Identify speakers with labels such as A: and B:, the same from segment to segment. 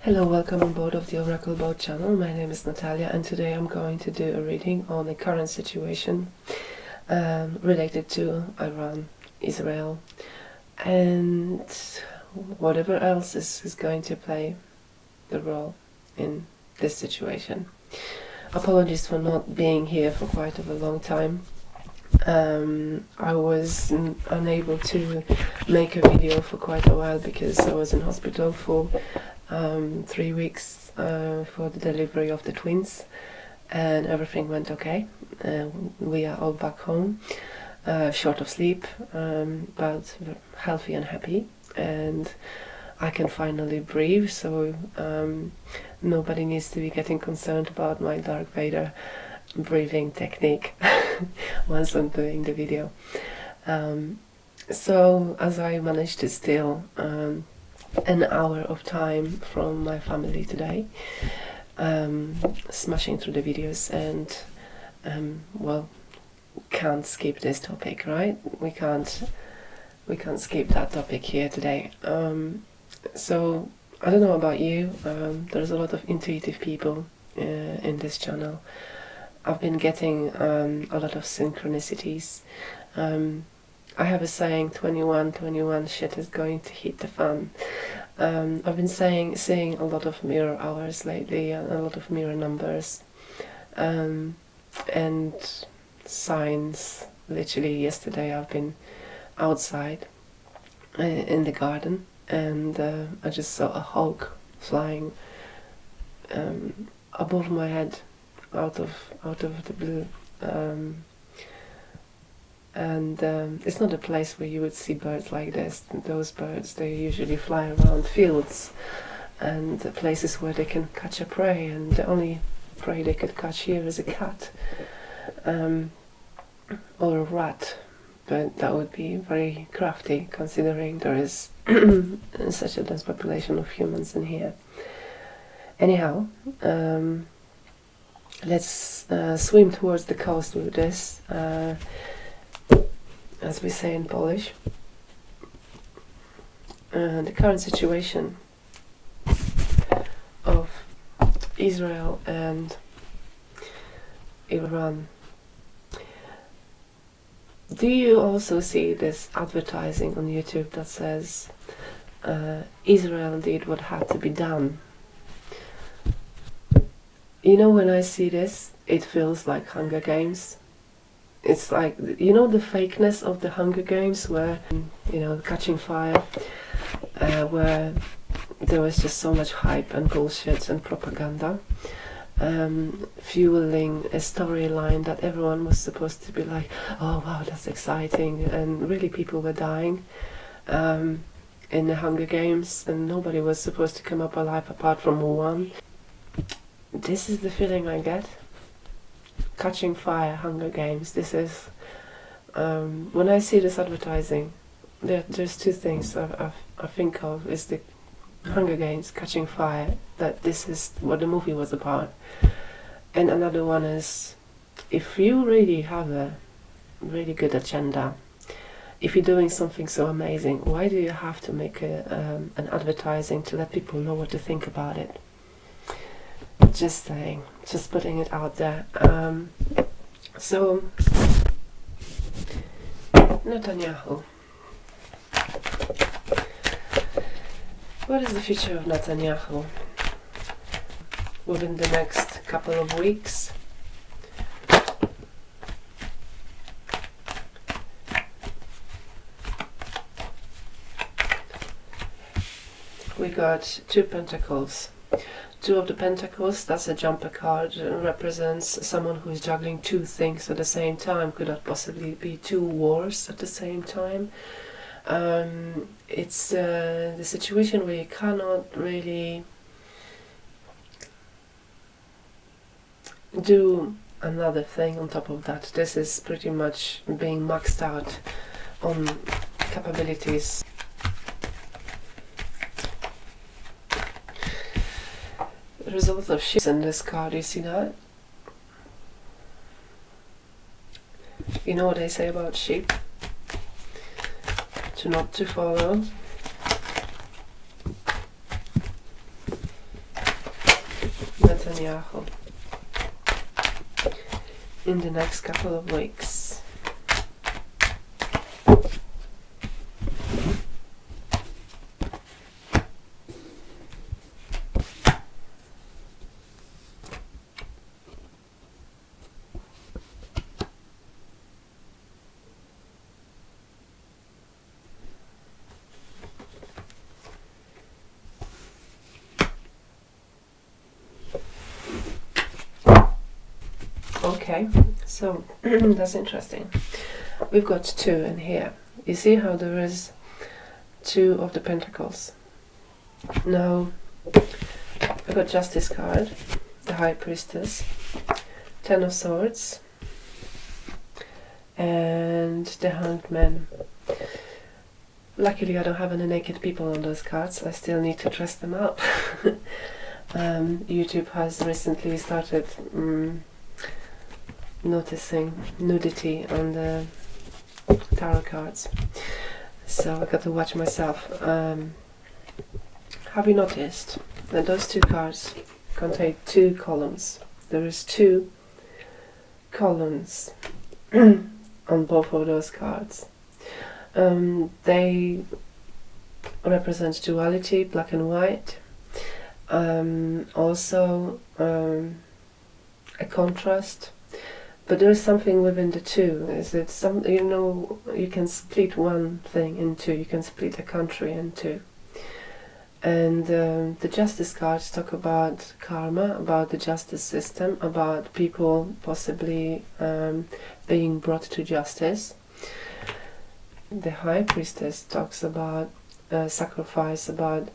A: Hello, welcome on board of the oracleboat channel. My name is Natalia, and today I'm going to do a reading on the current situation related to Iran, Israel, and whatever else is going to play the role in this situation. Apologies for not being here for quite a long time. I was unable to make a video for quite a while because I was in hospital for 3 weeks for the delivery of the twins, and everything went okay. We are all back home, short of sleep, but healthy and happy, and I can finally breathe, so nobody needs to be getting concerned about my Darth Vader breathing technique once I'm doing the video. So as I managed to steal an hour of time from my family today, smashing through the videos, and well, can't skip this topic, right? We can't skip that topic here today. So I don't know about you, there's a lot of intuitive people in this channel. I've been getting a lot of synchronicities. I have a saying, 21 shit is going to hit the fan. I've been seeing a lot of mirror hours lately, and a lot of mirror numbers, and signs. Literally yesterday I've been outside in the garden, and I just saw a hawk flying above my head out of the blue. And it's not a place where you would see birds like this. Those birds, they usually fly around fields and places where they can catch a prey, and the only prey they could catch here is a cat or a rat, but that would be very crafty considering there is such a dense population of humans in here. Anyhow, let's swim towards the coast with this, as we say in Polish. The current situation of Israel and Iran. Do you also see this advertising on YouTube that says Israel did what had to be done? You know, when I see this, it feels like Hunger Games. It's like, you know, the fakeness of the Hunger Games, where, you know, catching fire, where there was just so much hype and bullshit and propaganda, fueling a storyline that everyone was supposed to be like, oh wow, that's exciting, and really people were dying in the Hunger Games, and nobody was supposed to come up alive apart from one. This is the feeling I get. Catching fire, Hunger Games. This is when I see this advertising, there's two things I think of. Is the Hunger Games, catching fire, that this is what the movie was about, and another one is, if you really have a really good agenda, if you're doing something so amazing, why do you have to make an advertising to let people know what to think about it? Just saying, just putting it out there. So Netanyahu. What is the future of Netanyahu within the next couple of weeks? We got two pentacles. Two of the pentacles, that's a jumper card, represents someone who is juggling two things at the same time. Could that possibly be two wars at the same time? It's the situation where you cannot really do another thing on top of that. This is pretty much being maxed out on capabilities. The result of shifts in this card, you see that? You know what they say about sheep? To not to follow. Netanyahu in the next couple of weeks. Okay, so that's interesting. We've got two in here. You see how there is two of the pentacles. Now, I've got Justice card, the High Priestess, Ten of Swords, and the Hanged Man. Luckily, I don't have any naked people on those cards. I still need to dress them up. YouTube has recently started noticing nudity on the tarot cards, so I got to watch myself. Have you noticed that those two cards contain two columns? There is two columns on both of those cards. They represent duality, black and white. Also a contrast. But there is something within the two. Is it some? You know, you can split one thing in two. You can split a country in two. And the Justice cards talk about karma, about the justice system, about people possibly being brought to justice. The High Priestess talks about sacrifice, about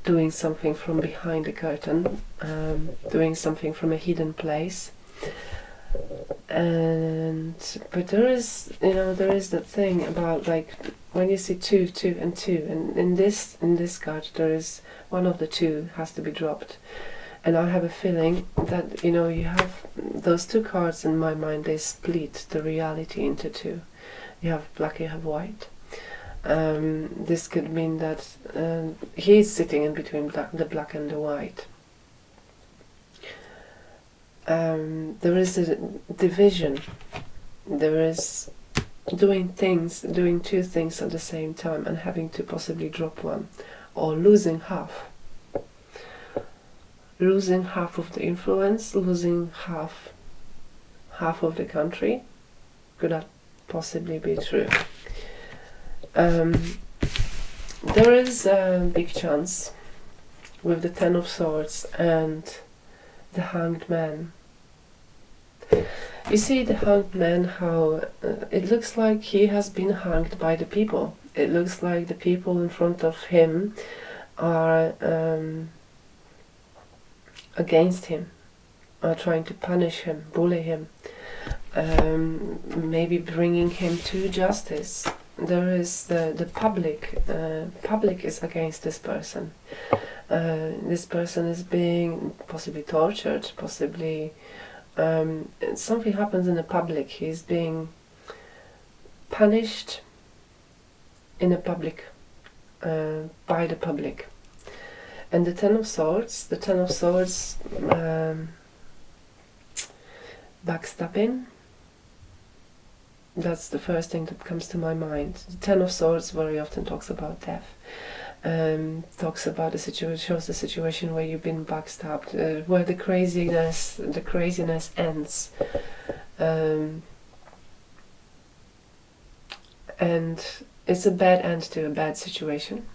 A: doing something from behind the curtain, doing something from a hidden place. But there is, there is that thing about, like, when you see two and two, and in this card there is one of the two has to be dropped, and I have a feeling that you have those two cards in my mind. They split the reality into two. You have black, you have white. This could mean that he is sitting in between the black and the white. There is a division. There is doing two things at the same time, and having to possibly drop one, or losing half of the influence, losing half of the country. Could that possibly be true? There is a big chance with the Ten of Swords and the Hanged Man. You see the Hanged Man, how it looks like he has been hanged by the people. It looks like the people in front of him are against him, are trying to punish him, bully him, maybe bringing him to justice. There is the public. Public is against this person. This person is being possibly tortured, possibly something happens in the public. He's being punished in the public, by the public. And the Ten of Swords, backstabbing. That's the first thing that comes to my mind. The Ten of Swords very often talks about death. Talks about the situation, shows the situation where you've been backstabbed, where the craziness ends, and it's a bad end to a bad situation.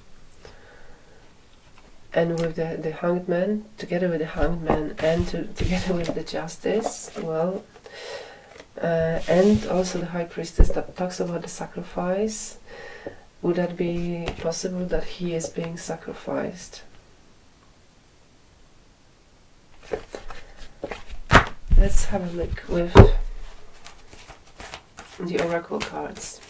A: And with the Hanged Man, together with the Hanged Man, and together with the Justice, well, and also the High Priestess that talks about the sacrifice. Would that be possible that he is being sacrificed? Let's have a look with the oracle cards.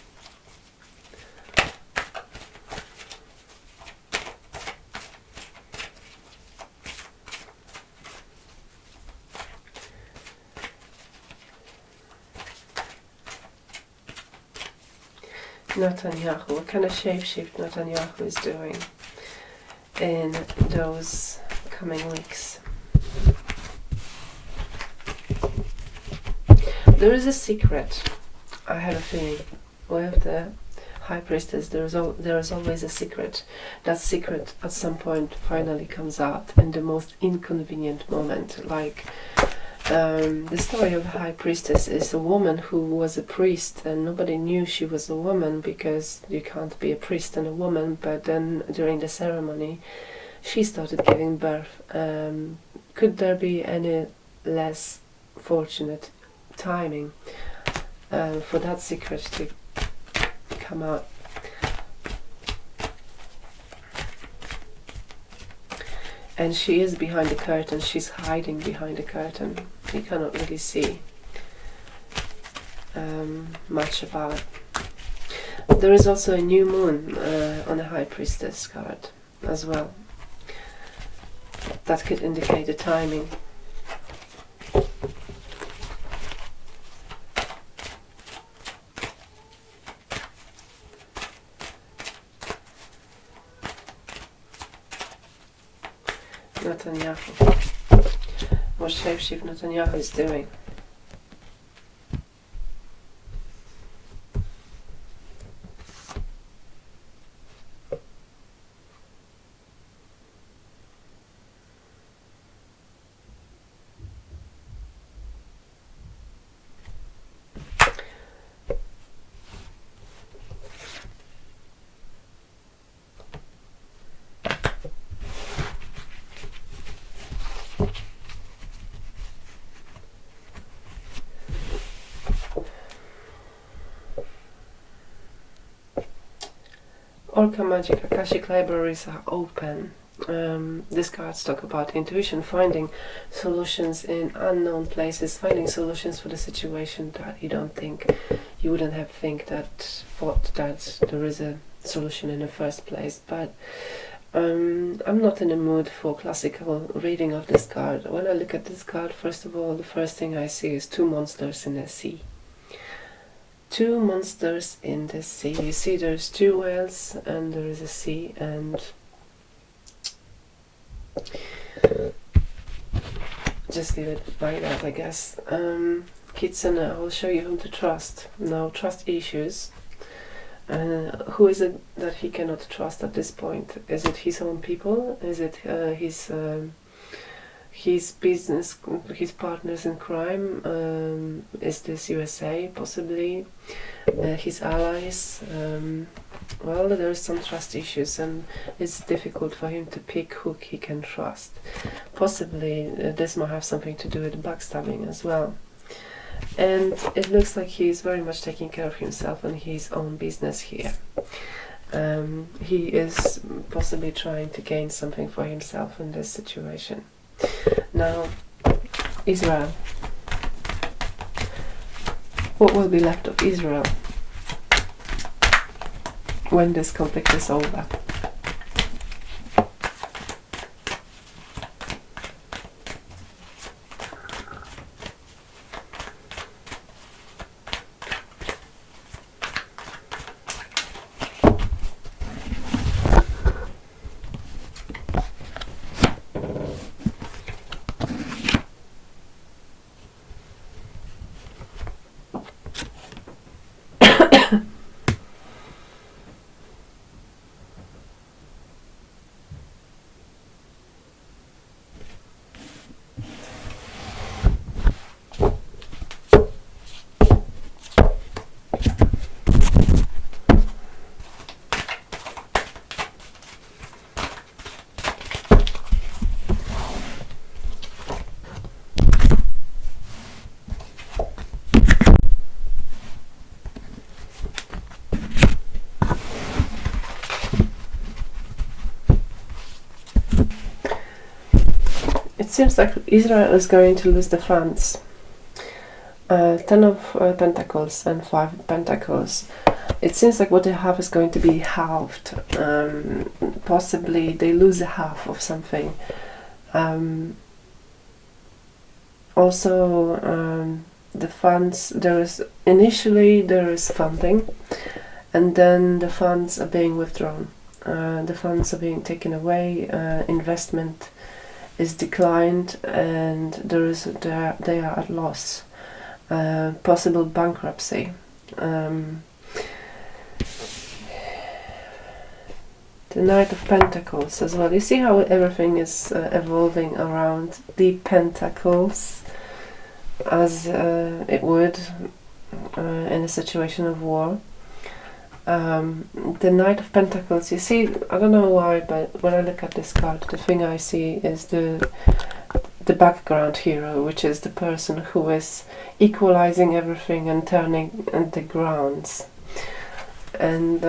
A: Netanyahu, what kind of shapeshift Netanyahu is doing in those coming weeks? there is a secret. I have a feeling with the High Priestess, there is always a secret. That secret at some point finally comes out in the most inconvenient moment. Like the story of the High Priestess is a woman who was a priest, and nobody knew she was a woman because you can't be a priest and a woman. But then during the ceremony, she started giving birth. Could there be any less fortunate timing for that secret to come out? And she is behind the curtain. She's hiding behind the curtain. You cannot really see much about it. There is also a new moon on the High Priestess card as well. That could indicate the timing. Netanyahu. What shapeshift Netanyahu is doing. Orca Magic Akashic libraries are open. These cards talk about intuition, finding solutions in unknown places, finding solutions for the situation that you don't think, you wouldn't have thought that there is a solution in the first place. But I'm not in the mood for classical reading of this card. When I look at this card, first of all, the first thing I see is two monsters in the sea. Two monsters in the sea. You see there's two whales and there is a sea, and just leave it like that, I guess. Kitsune, I will show you whom to trust. Now, trust issues. Who is it that he cannot trust at this point? Is it his own people? Is it his business, his partners in crime? Is this USA, possibly? His allies? Well, there are some trust issues, and it's difficult for him to pick who he can trust. Possibly this might have something to do with backstabbing as well. And it looks like he's very much taking care of himself and his own business here. He is possibly trying to gain something for himself in this situation. Now, Israel. What will be left of Israel when this conflict is over? It seems like Israel is going to lose the funds. 10 of Pentacles and 5 Pentacles. It seems like what they have is going to be halved. Possibly they lose a half of something. Also, the funds, initially there is funding, and then the funds are being withdrawn. The funds are being taken away, investment is declined, and they are at loss. possible bankruptcy. The Knight of Pentacles as well. You see how everything is evolving around the Pentacles, as it would in a situation of war. The Knight of Pentacles, you see, I don't know why, but when I look at this card, the thing I see is the background hero, which is the person who is equalizing everything and turning the grounds. And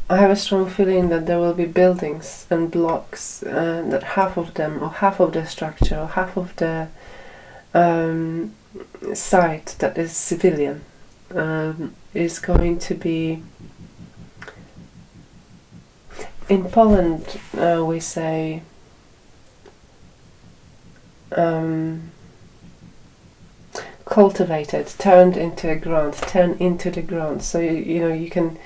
A: I have a strong feeling that there will be buildings and blocks, that half of them, or half of the structure, or half of the site that is civilian, is going to be, in Poland we say cultivated, turned into the ground. So you know, you can,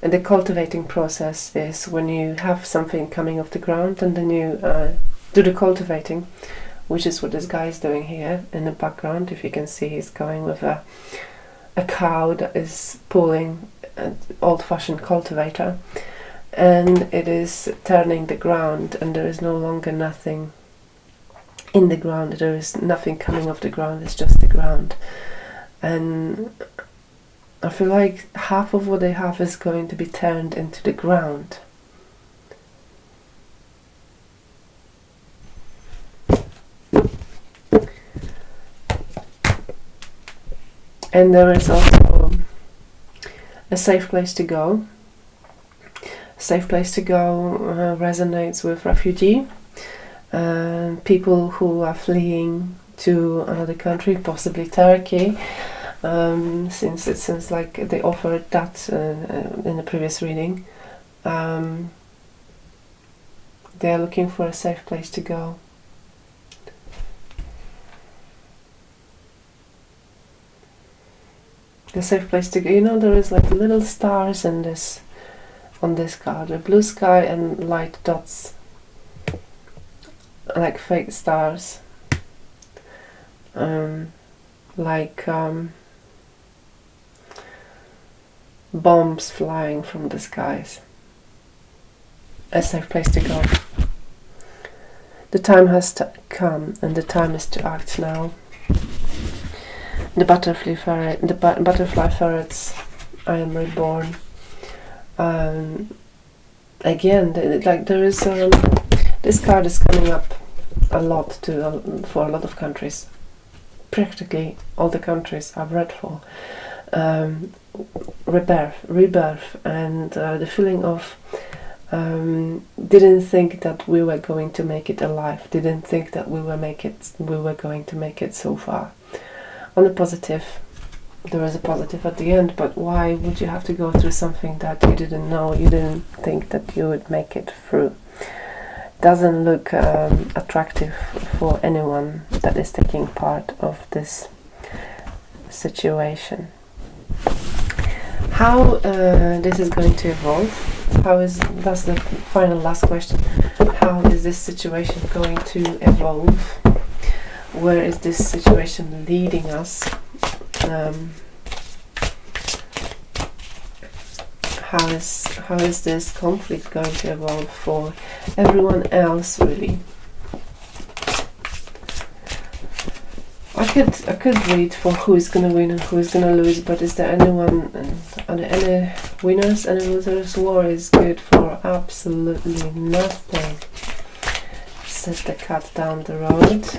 A: the cultivating process is when you have something coming off the ground and then you do the cultivating, which is what this guy is doing here in the background. If you can see, he's going with a cow that is pulling an old-fashioned cultivator, and it is turning the ground, and there is no longer nothing in the ground. There is nothing coming off the ground, it's just the ground. And I feel like half of what they have is going to be turned into the ground. And there is also a safe place to go. A safe place to go resonates with refugee, people who are fleeing to another country, possibly Turkey, since it seems like they offered that in the previous reading. They are looking for a safe place to go. A safe place to go. You know, there is like little stars in this, on this card, a blue sky and light dots, like fake stars, like bombs flying from the skies. A safe place to go. The time has come, and the time is to act now. The butterfly ferrets, I am reborn. Again, like there is this card is coming up a lot for a lot of countries. Practically all the countries I've read for. Rebirth, and the feeling of didn't think that we were going to make it alive. Didn't think that we were going to make it so far. On the positive, there is a positive at the end, but why would you have to go through something that you didn't know, you didn't think that you would make it through? Doesn't look attractive for anyone that is taking part of this situation. How this is going to evolve? That's the final last question. How is this situation going to evolve? Where is this situation leading us? How is this conflict going to evolve for everyone else, really? I could read for who is going to win and who is going to lose, but is there anyone? Are there any winners, any losers? War is good for absolutely nothing. Set the cat down the road.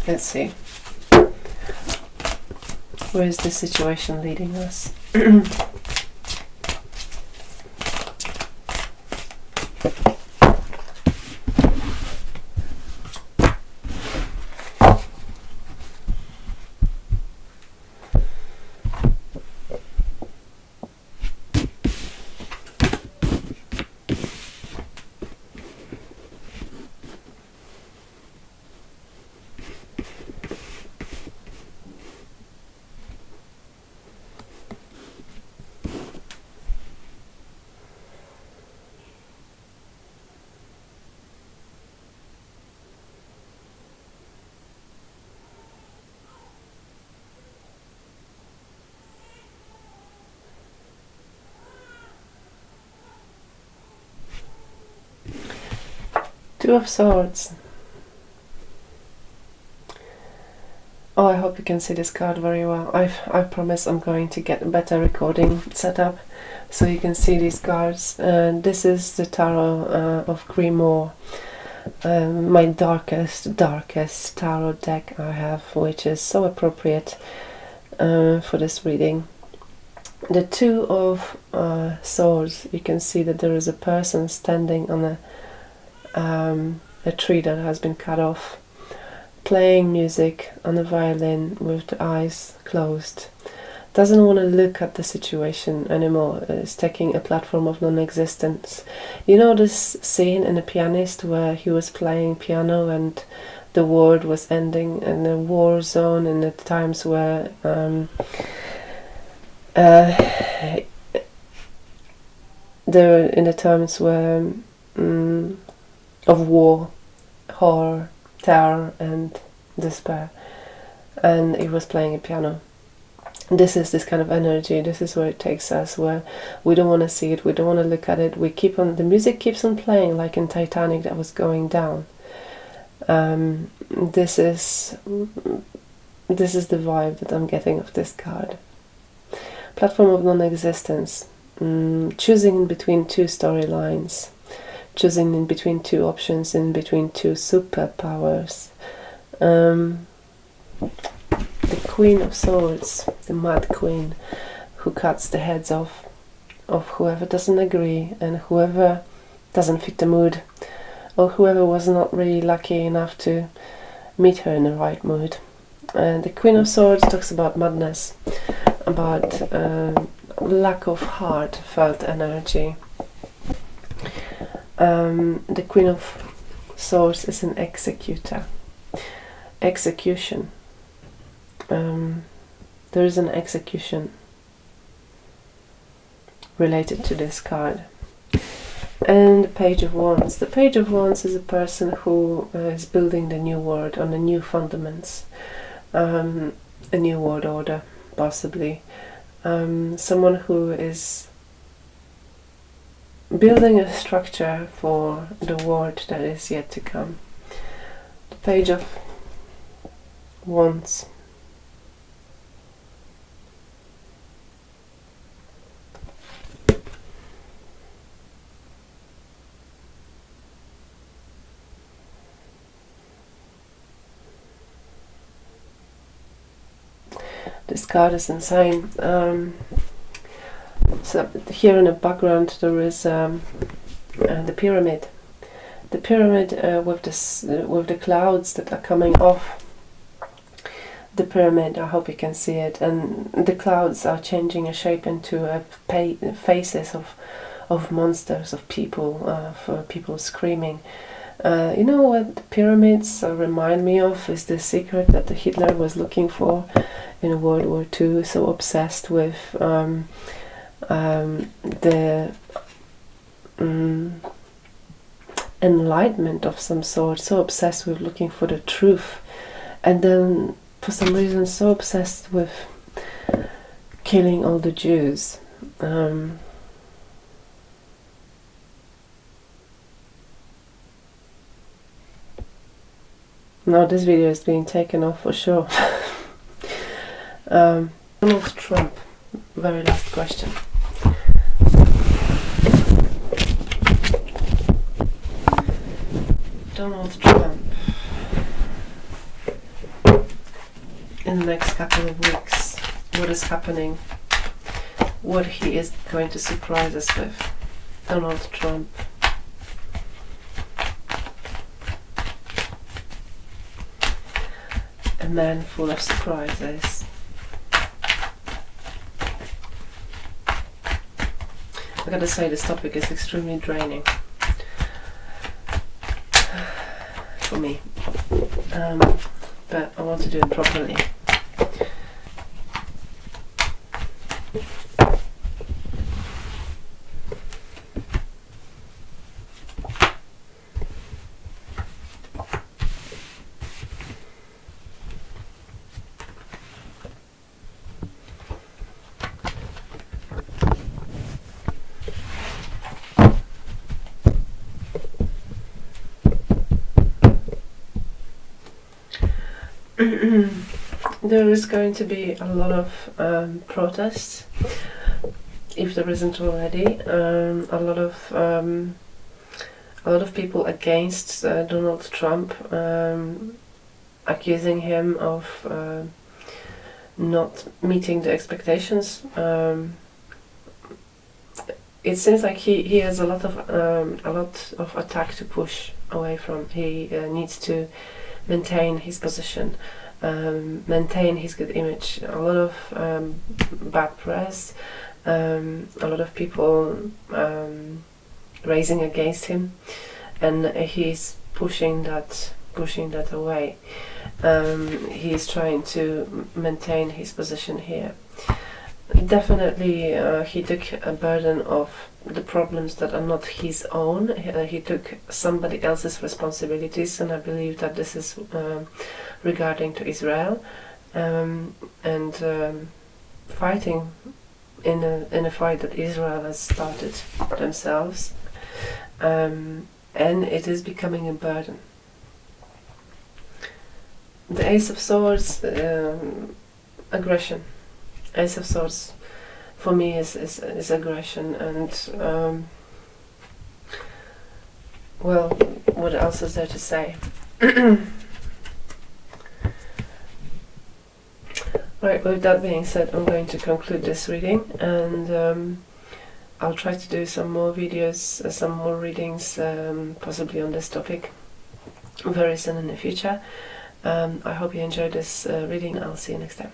A: Let's see. Where is this situation leading us? Two of Swords. Oh, I hope you can see this card very well. I promise I'm going to get a better recording setup so you can see these cards. This is the Tarot of Grimoire. My darkest tarot deck I have, which is so appropriate for this reading. The Two of Swords, you can see that there is a person standing on a tree that has been cut off, playing music on a violin with the eyes closed. Doesn't want to look at the situation anymore. Is taking a platform of non-existence. You know this scene in The Pianist where he was playing piano and the world was ending in a war zone, in the times where of war, horror, terror and despair, and he was playing a piano. This is this kind of energy. This is where it takes us, where we don't want to see it, we don't want to look at it, we keep on, the music keeps on playing, like in Titanic that was going down. This is the vibe that I'm getting of this card. Platform of non-existence. Choosing in between two storylines, choosing in between two options, in between two superpowers. The Queen of Swords, the Mad Queen, who cuts the heads off of whoever doesn't agree and whoever doesn't fit the mood, or whoever was not really lucky enough to meet her in the right mood. And the Queen of Swords talks about madness, about lack of heartfelt energy. The Queen of Swords is an executor. Execution. There is an execution related to this card. And the Page of Wands. The Page of Wands is a person who is building the new world on the new fundaments, a new world order, possibly. Someone who is building a structure for the world that is yet to come. The Page of Wands. This card is insane. So here in the background there is the pyramid. The pyramid with the clouds that are coming off the pyramid. I hope you can see it. And the clouds are changing a shape into faces of monsters, of people, for people screaming. You know what the pyramids remind me of is the secret that Hitler was looking for in World War II, so obsessed with the enlightenment of some sort, so obsessed with looking for the truth, and then for some reason so obsessed with killing all the Jews. Now this video is being taken off for sure. Donald Trump, very last question. Donald Trump, in the next couple of weeks, what is happening? What he is going to surprise us with? Donald Trump. A man full of surprises. I gotta say, this topic is extremely draining for me, but I want to do it properly. there is going to be a lot of protests, if there isn't already. A lot of people against Donald Trump, accusing him of not meeting the expectations. It seems like he has a lot of attack to push away from. He needs to maintain his position, maintain his good image. A lot of bad press, a lot of people raising against him, and he's pushing that away. He's trying to maintain his position here. Definitely, he took a burden of the problems that are not his own. He took somebody else's responsibilities, and I believe that this is regarding to Israel, and fighting in a fight that Israel has started themselves, and it is becoming a burden. The Ace of Swords, aggression. Ace of Swords for me is aggression, and well, what else is there to say? Right, with that being said, I'm going to conclude this reading, and I'll try to do some more videos, some more readings, possibly on this topic very soon in the future. I hope you enjoyed this reading. I'll see you next time.